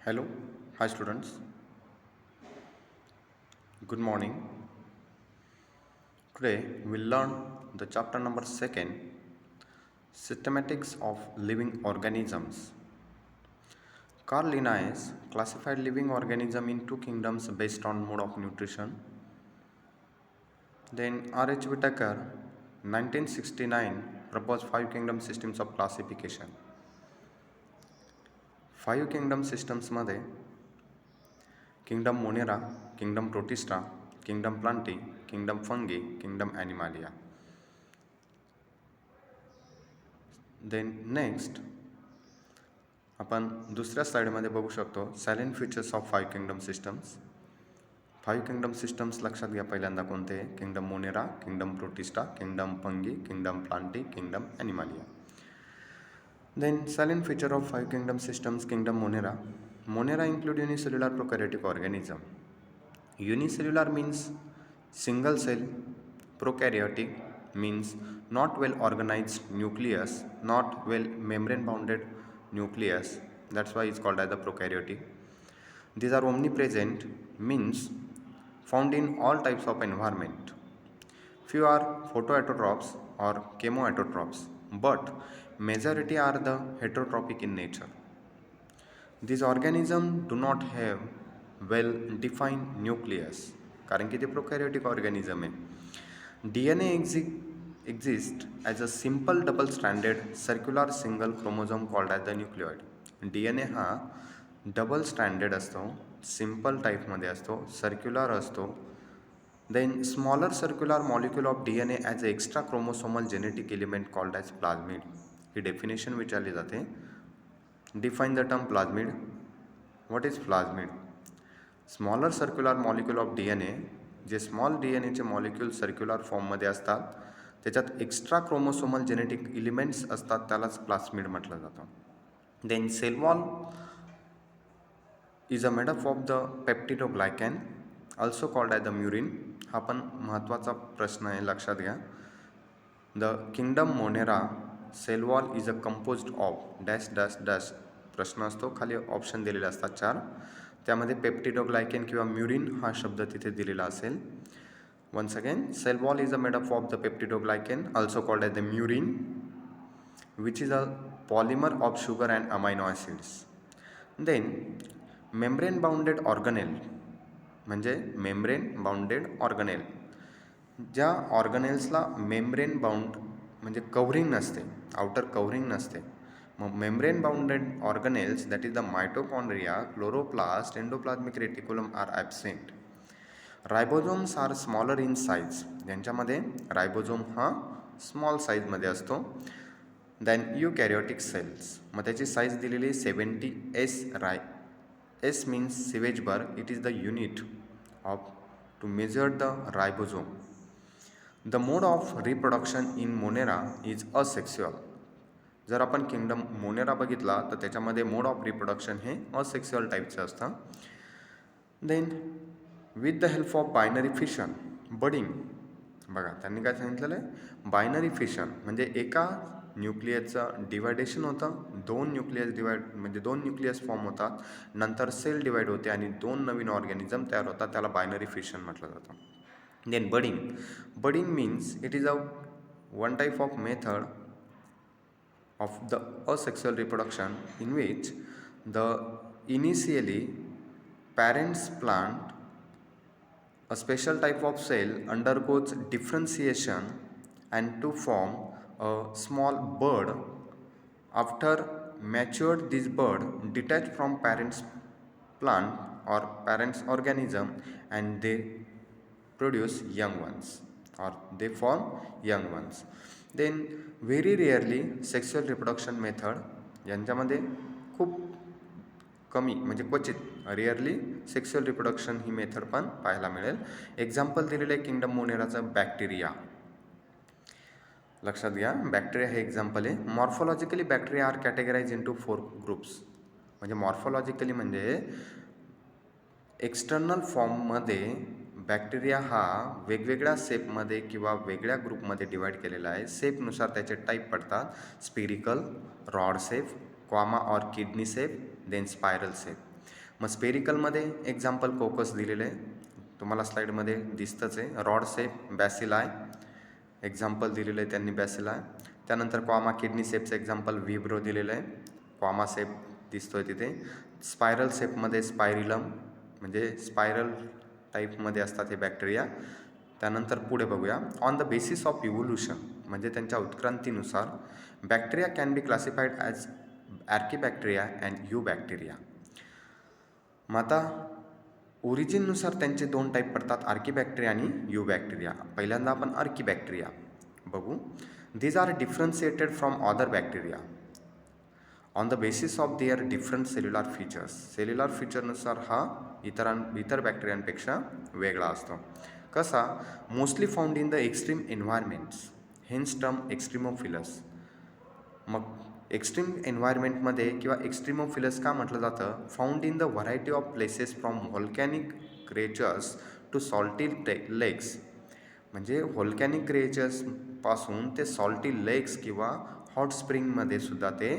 Hello, hi students. Good morning. Today we'll learn the chapter number 2, Systematics of Living Organisms. Carl Linnaeus classified living organism in two kingdoms based on mode of nutrition. Then R.H. Whitaker 1969 proposed five kingdom systems of classification. Five kingdom systems मध्ये kingdom Monera, kingdom Protista, kingdom Plantae, kingdom Fungi, kingdom Animalia. Then next आपण दुसऱ्या स्लाइडमध्ये बघू शकतो silent features of five kingdom systems. Five kingdom systems लक्षात घ्या. पहिल्यांदा कोणते? Kingdom Monera, kingdom Protista, kingdom Fungi, kingdom Plantae, kingdom Animalia. Then silent feature of five kingdom systems, kingdom Monera. Monera include unicellular prokaryotic organism. Unicellular means single cell, prokaryotic means not well organized nucleus, not well membrane bounded nucleus. That's why it's called as the prokaryotic. These are omnipresent means found in all types of environment. Few are photoautotrophs or chemoautotrophs, but majority are the heterotrophic in nature. These organisms do not have well defined nucleus कारण की ते prokaryotic organism आहे. DNA exists as a simple double stranded circular single chromosome called as the nucleoid. DNA हा double standard असतो, simple टाईपमध्ये असतो, circular असतो. Then smaller circular molecule of DNA as an extra chromosomal genetic element called as plasmid. He definition विचारली जाते. Define the term plasmid. What is plasmid? Smaller circular molecule of DNA, जे small DNA चे molecule circular फॉर्ममध्ये असतात, त्याच्यात extra chromosomal genetic elements असतात, त्यालाच plasmid म्हटलं जातं. Then cell wall is a made up of the peptidoglycan, also called as the murin. हा पण महत्त्वाचा प्रश्न आहे, लक्षात घ्या. The kingdom Monera cell wall is a composed of dash dash dash प्रश्न असतो, खाली ऑप्शन दिलेले असतात 4. त्यामध्ये पेप्टिडोग्लायकेन किंवा म्युरिन हा शब्द तिथे दिलेला असेल. Once again, cell wall is a made up of the peptidoglycan, also called as the murein, which is a polymer of sugar and amino acids. Then membrane bounded organelle म्हणजे मेम्ब्रेन बाउंडेड ऑर्गनेल. ज्या ऑर्गनेल्सला membrane bound म्हणजे covering नसते, outer covering नसते. मग membrane bounded organelles that is the mitochondria, chloroplast, endoplasmic reticulum are absent. Ribosomes are smaller in size, ज्यांच्यामध्ये ribosome हा small साईजमध्ये असतो. दॅन युकॅरियोटिक सेल्स, मग त्याची साईज दिलेली 70S. S means Savage Burg. It is the unit of to measure the ribosome. The mode of reproduction in Monera is asexual. जर आपण kingdom Monera बघितला तर त्याच्यामध्ये मोड ऑफ रिप्रोडक्शन हे असेक्सुअल टाईपचं असतं. Then with the help of binary fission budding, बघा त्यांनी काय सांगितलेलं आहे, बायनरी फिशन म्हणजे एका न्यूक्लियसचं डिवायडेशन होतं, दोन न्यूक्लियस फॉर्म होतात, नंतर सेल डिवाइड होते आणि दोन नवीन ऑर्गॅनिझम तयार होतात, त्याला बायनरी फिशन म्हटलं जातं. Then budding means it is a one type of method of the asexual reproduction in which the initially parents plant a special type of cell undergoes differentiation and to form a small bud. After matured, this bud detach from parents plant or parents organism and they produce young ones or they form young ones. Then very rarely sexual reproduction method, यांच्यामध्ये खूप कमी म्हणजे क्वचित rarely sexual reproduction ही method पण पाहायला मिळेल. Example दिलेलं आहे किंगडम मोनेराचं बॅक्टेरिया. लक्षात घ्या, बॅक्टेरिया हे एक्झाम्पल आहे. Morphologically bacteria are categorise into 4 groups. म्हणजे मॉर्फोलॉजिकली म्हणजे एक्सटर्नल फॉर्ममध्ये बॅक्टेरिया हा वेगवेगळ्या शेपमध्ये किंवा वेगळ्या ग्रुपमध्ये डिवाईड केलेला आहे. शेपनुसार त्याचे टाईप पडतात, स्पिरिकल, रॉड शेप, क्वामा और kidney shape, then spiral shape. मग स्पेरिकलमध्ये एक्झाम्पल कोकस दिलेलं आहे, तुम्हाला स्लाईडमध्ये दिसतंच आहे. रॉड शेप बॅसिलाय एक्झाम्पल दिलेलं आहे त्यांनी बॅसिलाय. त्यानंतर क्वामा किडनी शेपचं एक्झाम्पल व्हिब्रो दिलेलं आहे, क्वामा शेप दिसतोय तिथे. स्पायरल शेपमध्ये स्पायरिलम म्हणजे स्पायरल टाईपमध्ये असतात हे बॅक्टेरिया. त्यानंतर पुढे बघूया. On the basis of evolution म्हणजे त्यांच्या उत्क्रांतीनुसार bacteria can be classified as archaebacteria and eubacteria. मग आता ओरिजिननुसार त्यांचे 2 टाईप पडतात, आर्कीबॅक्टेरिया आणि यू बॅक्टेरिया. पहिल्यांदा आपण आर्कीबॅक्टेरिया बघू. These are differentiated from other bacteria on the basis of their different cellular features. Cellular फीचरनुसार हा इतर बॅक्टेरियांपेक्षा वेगळा असतो. कसा? Mostly found in the extreme environments, hence term extremophiles. मग एक्स्ट्रीम एन्व्हायरमेंटमध्ये किंवा एक्स्ट्रीमोफिलस का म्हटलं जातं? Found in the variety of places from volcanic creatures to salty lakes. म्हणजे व्हॉल्कॅनिक क्रिएचर्सपासून ते सॉल्टी लेक्स किंवा हॉट स्प्रिंगमध्ये सुद्धा ते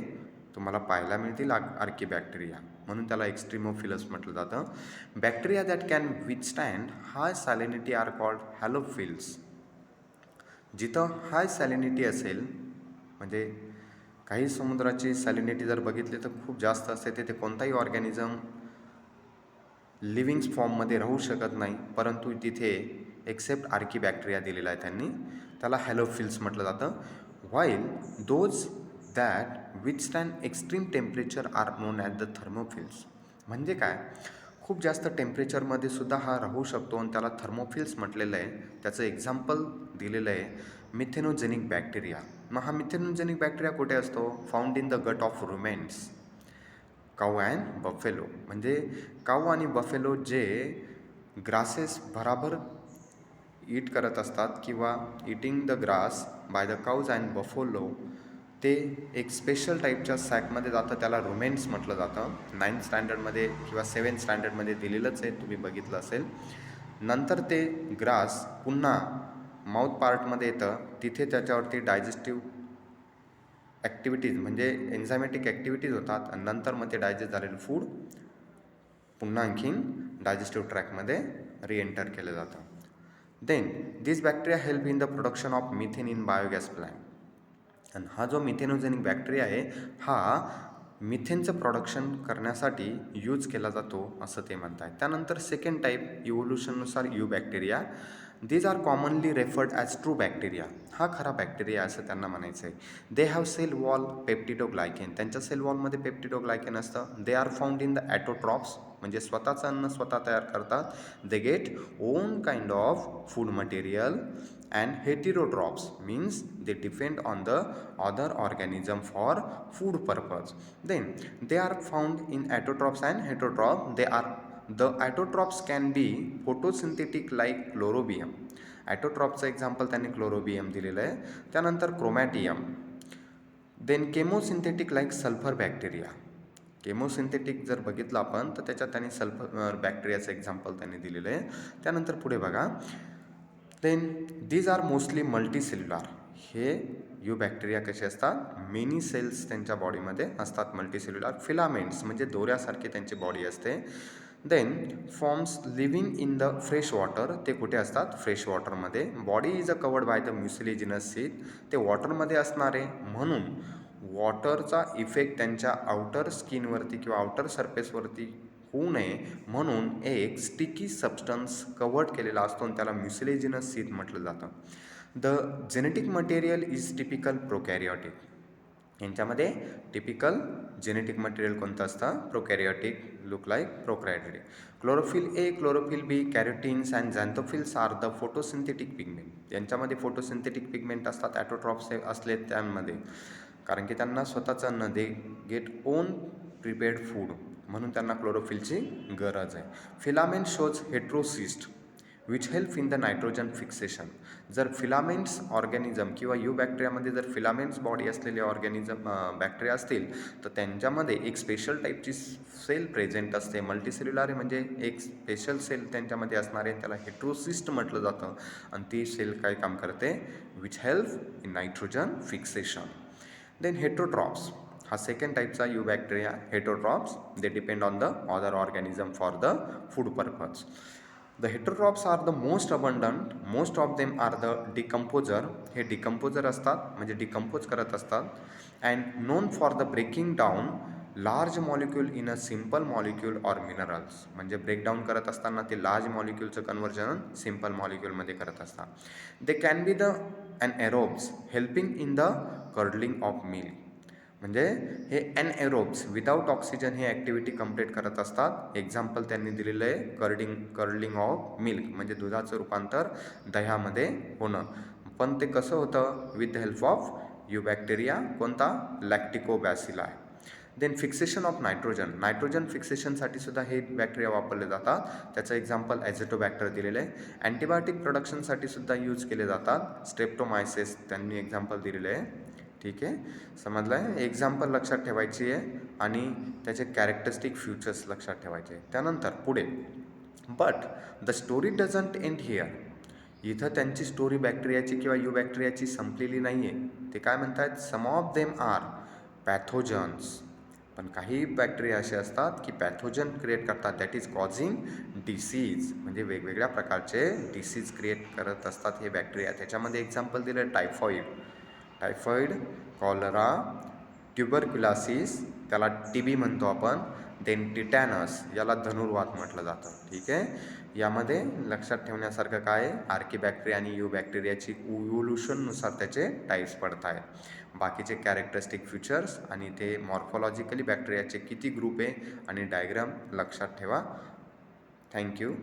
तुम्हाला पाहायला मिळतील आर्कीबॅक्टेरिया, म्हणून त्याला एक्स्ट्रीमोफिलस म्हटलं जातं. Bacteria that can withstand high salinity are called halophiles. जिथं हाय सॅलिनिटी असेल, म्हणजे काही समुद्राची सॅलिनिटी जर बघितली तर खूप जास्त असते, तिथे कोणताही ऑर्गॅनिझम लिव्हिंग फॉर्ममध्ये राहू शकत नाही, परंतु तिथे एक्सेप्ट आर्कीबॅक्टेरिया दिलेला आहे त्यांनी, त्याला हॅलोफिल्स म्हटलं जातं. While those that withstand extreme temperature are known at the thermophiles. म्हणजे काय? खूप जास्त टेम्परेचरमध्ये सुद्धा हा राहू शकतो आणि त्याला थर्मोफिल्स म्हटलेलं आहे. त्याचं एक्झाम्पल दिलेलं आहे मिथेनोजेनिक बॅक्टेरिया. मग हा मिथेनोजेनिक बॅक्टेरिया कुठे असतो? Found in the gut of rumens, cow and buffalo. म्हणजे काऊ आणि बफेलो जे ग्रासेस भराभर ईट करत असतात किंवा eating the grass by the काऊज and buffalo, ते एक स्पेशल टाईपच्या सॅकमध्ये जातं, त्याला रुमेन्स म्हटलं जातं. 9th स्टँडर्डमध्ये किंवा 7th स्टँडर्डमध्ये दिलेलंच आहे, तुम्ही बघितलं असेल. नंतर ते ग्रास पुन्हा माउथ पार्टमध्ये येतं, तिथे त्याच्यावरती डायजेस्टिव्ह ॲक्टिव्हिटीज म्हणजे एन्झायमॅटिक ॲक्टिव्हिटीज होतात आणि नंतर मग ते डायजेस्ट झालेलं फूड पुन्हा आणखीन डायजेस्टिव्ह ट्रॅकमध्ये रिएंटर केलं जातं. Then this bacteria help in the production of methane in biogas plant. आणि हा जो मिथेनोजेनिक बॅक्टेरिया आहे हा मिथेनचं प्रोडक्शन करण्यासाठी यूज केला जातो असं ते म्हणत आहेत. त्यानंतर सेकंड टाईप इव्होल्युशननुसार eubacteria. These are commonly referred as true bacteria. हा खरा बॅक्टेरिया असं त्यांना म्हणायचं आहे. They have cell wall peptidoglycan. त्यांच्या सेल वॉलमध्ये पेप्टिडोग्लायकेन असतं. They are found in the autotrophs म्हणजे स्वतःचं अन्न स्वतः तयार करतात. They get own kind of food material and heterotrophs means they depend on the other organism for food purpose. Then they are found in autotrophs and heterotrophs. The autotrophs can be photosynthetic like chlorobium. Autotrophचं example त्यांनी chlorobium दिलेलं आहे. त्यानंतर chromatium. Then chemosynthetic like sulphur bacteria. Chemosynthetic जर बघितलं आपण तर त्याच्यात त्यांनी सल्फर बॅक्टेरियाचं एक्झाम्पल त्यांनी दिलेलं आहे. त्यानंतर पुढे बघा. Then these are mostly multicellular. हे यू बॅक्टेरिया कसे असतात? मेनी सेल्स त्यांच्या बॉडीमध्ये असतात, मल्टीसेल्युलर. फिलामेंट्स म्हणजे दोऱ्यासारखी त्यांची बॉडी असते. Then forms living in the fresh water. ते कुठे असतात? फ्रेश वॉटरमध्ये. Body is a covered by the mucilaginous sheet. ते वॉटरमध्ये असणारे म्हणून वॉटरचा इफेक्ट त्यांच्या आउटर स्किनवरती किंवा आउटर सरफेसवरती होऊ नये म्हणून एक स्टिकी सबस्टन्स कवर्ड केलेला असतो आणि त्याला म्युसिलेजिनस सीट म्हटलं जातं. The genetic material is typical prokaryotic. यांच्यामध्ये टिपिकल जेनेटिक मटेरियल कोणतं असतं? Prokaryotic, look like prokaryotic. Chlorophyll A, chlorophyll B, carotenes and xanthophylls are the photosynthetic pigment. यांच्यामध्ये फोटोसिंथेटिक पिगमेंट असतात. ॲटोट्रॉप्स असले त्यांमध्ये, कारण की त्यांना स्वतःचं अन्न, they get own prepared food, म्हणून त्यांना क्लोरोफिलची गरज आहे. Filament shows heterocyst which help in the nitrogen fixation. जर फिलामेंट्स ऑर्गॅनिझम किंवा यू बॅक्टेरियामध्ये जर फिलामेंट्स बॉडी असलेले ऑर्गॅनिझम बॅक्टेरिया असतील तर त्यांच्यामध्ये एक स्पेशल टाईपची सेल प्रेझेंट असते. मल्टीसेल्युलर म्हणजे एक स्पेशल सेल त्यांच्यामध्ये असणारे, त्याला हेट्रोसिस्ट म्हटलं जातं. आणि ती सेल काय काम करते? Which help in nitrogen fixation. Then heterotrophs. हा सेकंड टाईपचा eubacteria. Heterotrophs they depend on the other organism for the food purpose. The heterotrophs are the most abundant. Most of them are the decomposer. हे decomposer असतात म्हणजे decompose करत असतात. And known for the breaking down large molecule in a simple molecule or minerals. म्हणजे breakdown करत असताना ते large मॉलिक्यूलचं कन्व्हर्जन सिम्पल मॉलिक्यूलमध्ये करत असतात. They can be the anaerobes helping in the curdling of milk. म्हणजे हे ॲनएरोब्स विदाऊट ऑक्सिजन हे ॲक्टिव्हिटी कंप्लीट करत असतात. एक्झाम्पल त्यांनी दिलेलं आहे कर्लिंग ऑफ मिल्क म्हणजे दुधाचं रूपांतर दह्यामध्ये होणं. पण ते कसं होतं? With the help of eubacteria. कोणता? लॅक्टिकोबॅसिला आहे. Then fixation of nitrogen. Nitrogen फिक्सेशनसाठी सुद्धा हे बॅक्टेरिया वापरले जातात. त्याचं एक्झाम्पल ॲझिटोबॅक्टर दिलेलं आहे. अँटीबायोटिक प्रोडक्शनसाठी सुद्धा यूज केले जातात. स्ट्रेप्टोमायसिस त्यांनी एक्झाम्पल दिलेलं आहे. ठीक आहे, समजलं आहे. एक्झाम्पल लक्षात ठेवायची आहे आणि त्याचे कॅरेक्टरिस्टिक फ्युचर्स लक्षात ठेवायचे. त्यानंतर पुढे but the story doesn't end here. इथं त्यांची स्टोरी बॅक्टेरियाची किंवा यू बॅक्टेरियाची संपलेली नाही आहे. ते काय म्हणतात? सम ऑफ देम आर पॅथोजन्स. पण काही बॅक्टेरिया असे असतात की पॅथोजन क्रिएट करतात. That is causing disease. म्हणजे वेगवेगळ्या प्रकारचे डिसीज क्रिएट करत असतात हे बॅक्टेरिया. त्याच्यामध्ये एक्झाम्पल दिलं टायफॉईड, कॉलरा, ट्युबरक्युलासिस, त्याला TB म्हणतो आपण. देन टिटॅनस, याला धनुर्वात म्हटलं जातं. ठीक आहे, यामध्ये लक्षात ठेवण्यासारखं काय आहे? आर्कीबॅक्टेरिया आणि यू बॅक्टेरियाची इव्होल्युशननुसार त्याचे टाईप्स पडत आहेत. बाकीचे कॅरेक्टरिस्टिक फीचर्स आणि ते मॉर्फॉलॉजिकली बॅक्टेरियाचे किती ग्रुप आहे आणि डायग्राम लक्षात ठेवा. थँक्यू.